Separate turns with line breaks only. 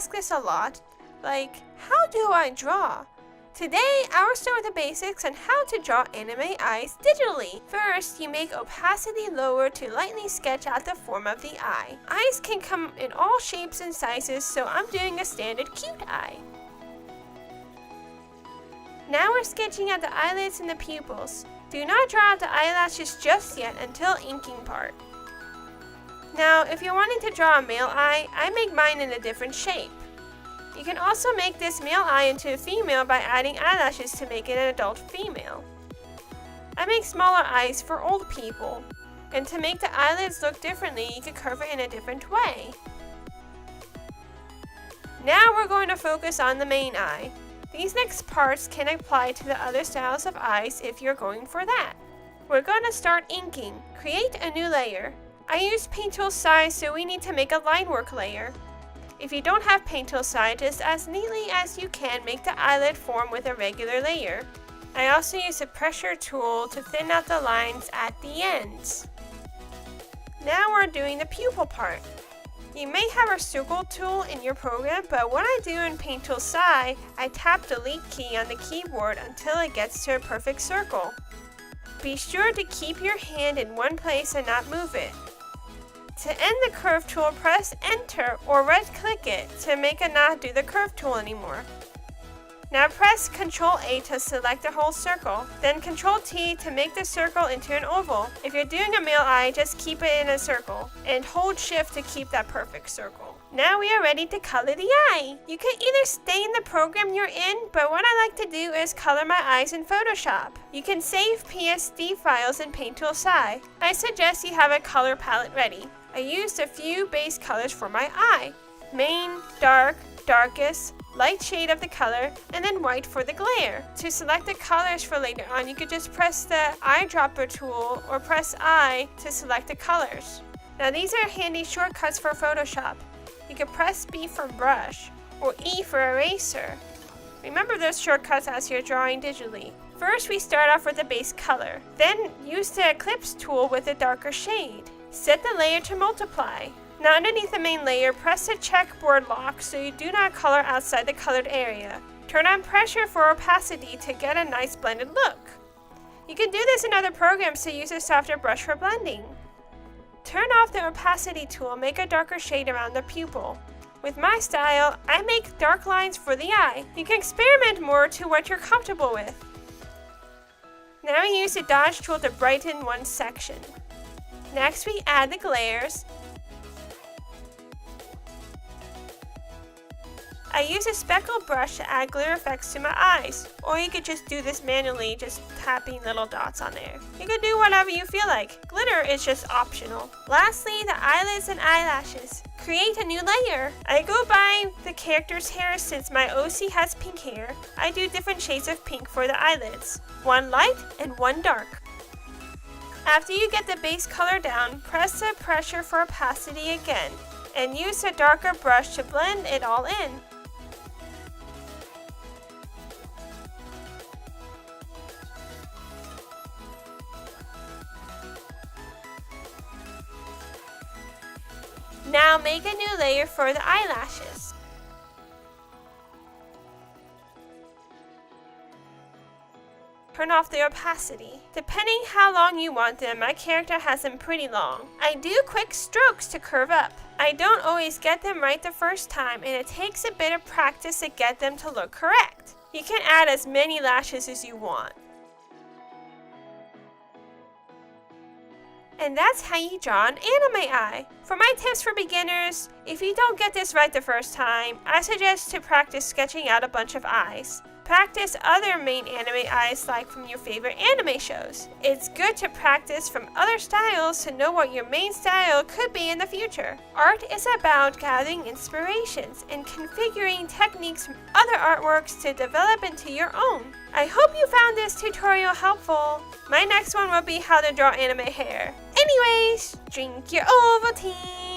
ask this a lot, like, how do I draw? Today, I will start with the basics on how to draw anime eyes digitally. First, you make opacity lower to lightly sketch out the form of the eye. Eyes can come in all shapes and sizes, so I'm doing a standard cute eye. Now we're sketching out the eyelids and the pupils. Do not draw out the eyelashes just yet until inking part. Now, if you're wanting to draw a male eye, I make mine in a different shape. You can also make this male eye into a female by adding eyelashes to make it an adult female. I make smaller eyes for old people, and to make the eyelids look differently, you can curve it in a different way. Now we're going to focus on the main eye. These next parts can apply to the other styles of eyes if you're going for that. We're going to start inking. Create a new layer. I use paint tool size, so we need to make a line work layer. If you don't have paint tool size, just as neatly as you can make the eyelid form with a regular layer. I also use a pressure tool to thin out the lines at the ends. Now we're doing the pupil part. You may have a circle tool in your program, but what I do in Paint Tool Sci, I tap the Delete key on the keyboard until it gets to a perfect circle. Be sure to keep your hand in one place and not move it. To end the curve tool, press Enter or right-click it to make it not do the curve tool anymore. Now press Ctrl A to select the whole circle, then Ctrl T to make the circle into an oval. If you're doing a male eye, just keep it in a circle, and hold Shift to keep that perfect circle. Now we are ready to color the eye. You can either stay in the program you're in, but what I like to do is color my eyes in Photoshop. You can save PSD files in Paint Tool Sci. I suggest you have a color palette ready. I used a few base colors for my eye. Main, dark, darkest, light shade of the color, and then white for the glare. To select the colors for later on, you could just press the eyedropper tool or press I to select the colors. Now these are handy shortcuts for Photoshop. You can press B for brush or E for eraser. Remember those shortcuts as you're drawing digitally. First, we start off with the base color. Then use the Eclipse tool with a darker shade. Set the layer to multiply. Now underneath the main layer, press the checkboard lock so you do not color outside the colored area. Turn on pressure for opacity to get a nice blended look. You can do this in other programs, so use a softer brush for blending. Turn off the opacity tool, make a darker shade around the pupil. With my style, I make dark lines for the eye. You can experiment more to what you're comfortable with. Now use the dodge tool to brighten one section. Next we add the glares. I use a speckle brush to add glitter effects to my eyes, or you could just do this manually, just tapping little dots on there. You can do whatever you feel like. Glitter is just optional. Lastly, the eyelids and eyelashes. Create a new layer. I go by the character's hair since my OC has pink hair. I do different shades of pink for the eyelids, one light and one dark. After you get the base color down, press the pressure for opacity again, and use a darker brush to blend it all in. Now make a new layer for the eyelashes. Turn off the opacity. Depending how long you want them, my character has them pretty long. I do quick strokes to curve up. I don't always get them right the first time, and it takes a bit of practice to get them to look correct. You can add as many lashes as you want. And that's how you draw an anime eye. For my tips for beginners, if you don't get this right the first time, I suggest to practice sketching out a bunch of eyes. Practice other main anime eyes like from your favorite anime shows. It's good to practice from other styles to know what your main style could be in the future. Art is about gathering inspirations and configuring techniques from other artworks to develop into your own. I hope you found this tutorial helpful. My next one will be how to draw anime hair. Anyways, drink your Ovaltine!